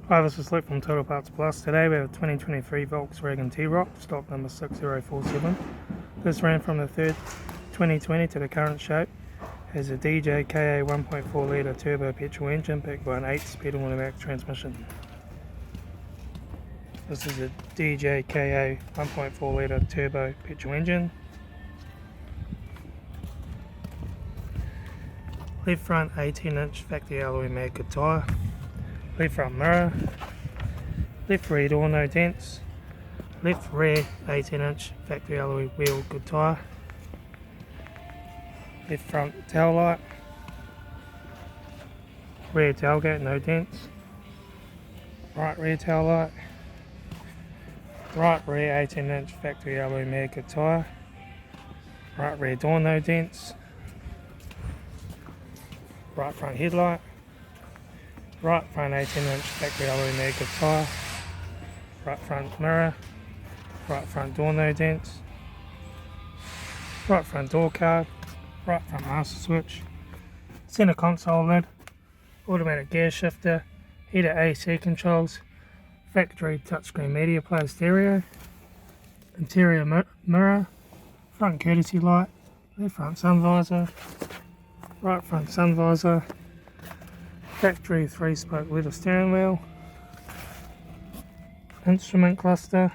Hi, this is Luke from Total Parts Plus. Today we have a 2023 Volkswagen T-Roc, stock number 6047. This ran from the 2020 to the current shape. Has a DJKA 1.4 litre turbo petrol engine backed by an 8-speed automatic transmission. This is a DJKA 1.4 litre turbo petrol engine. Left front 18-inch factory alloy mag good tyre. Left front mirror. Left rear door no dents. Left rear 18-inch factory alloy wheel good tyre. Left front tail light. Rear tailgate no dents. Right rear tail light. Right rear 18-inch factory alloy mag good tyre. Right rear door no dents. Right front headlight. Right front 18-inch factory alloy mag good tyre. Right front mirror. Right front door no dents. Right front door card. Right front master switch. Centre console lid. Automatic gear shifter. Heated AC controls. Factory touchscreen media player stereo. Interior mirror. Front courtesy light. Left front sun visor. Right front sun visor. Factory 3-spoke leather steering wheel. Instrument cluster.